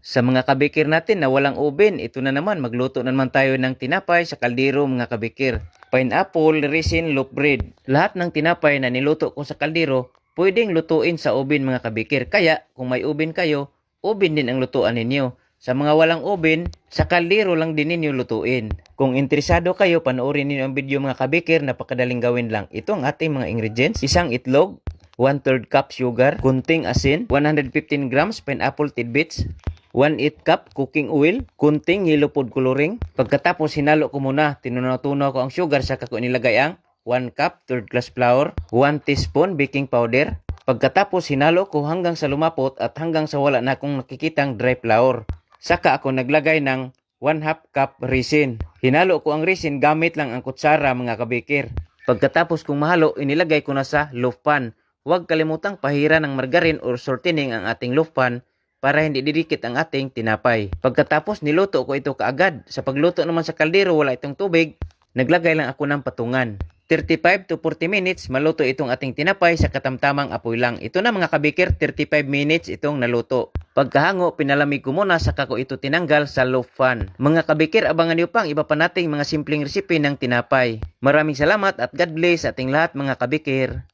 Sa mga kabikir natin na walang oven, ito na naman, magluto na naman tayo ng tinapay sa kaldero mga kabikir. Pineapple, resin, loaf bread. Lahat ng tinapay na niluto ko sa kaldero, pwedeng lutuin sa oven mga kabikir. Kaya kung may oven kayo, oven din ang lutuan ninyo. Sa mga walang oven, sa kaldero lang din ninyo lutuin. Kung interesado kayo, panoorin ninyo ang video mga kabikir, napakadaling gawin lang. Ito ang ating mga ingredients. Isang itlog, 1/3 cup sugar, kunting asin, 115 grams pineapple tidbits, 1/8 cup cooking oil, kunting yellow food coloring. Pagkatapos hinalo ko muna, tinunaw-tunaw ko ang sugar, saka ko nilagay ang 1 cup third class flour, 1 teaspoon baking powder. Pagkatapos hinalo ko hanggang sa lumapot at hanggang sa wala na akong nakikitang dry flour. Saka ako naglagay ng 1/2 cup resin. Hinalo ko ang resin gamit lang ang kutsara mga kabikir. Pagkatapos kong mahalo, inilagay ko na sa loaf pan. Huwag kalimutang pahira ng margarine or shortening ang ating loaf pan para hindi didikit ang ating tinapay. Pagkatapos niluto ko ito kaagad. Sa pagluto naman sa kaldero wala itong tubig, naglagay lang ako ng patungan. 35 to 40 minutes maluto itong ating tinapay sa katamtamang apoy lang. Ito na mga kabikir, 35 minutes itong naluto. Pagkahango, pinalamig ko muna saka ko ito tinanggal sa loaf pan. Mga kabikir, abangan niyo pang iba pa nating mga simpleng resipe ng tinapay. Maraming salamat at God bless ating lahat mga kabikir.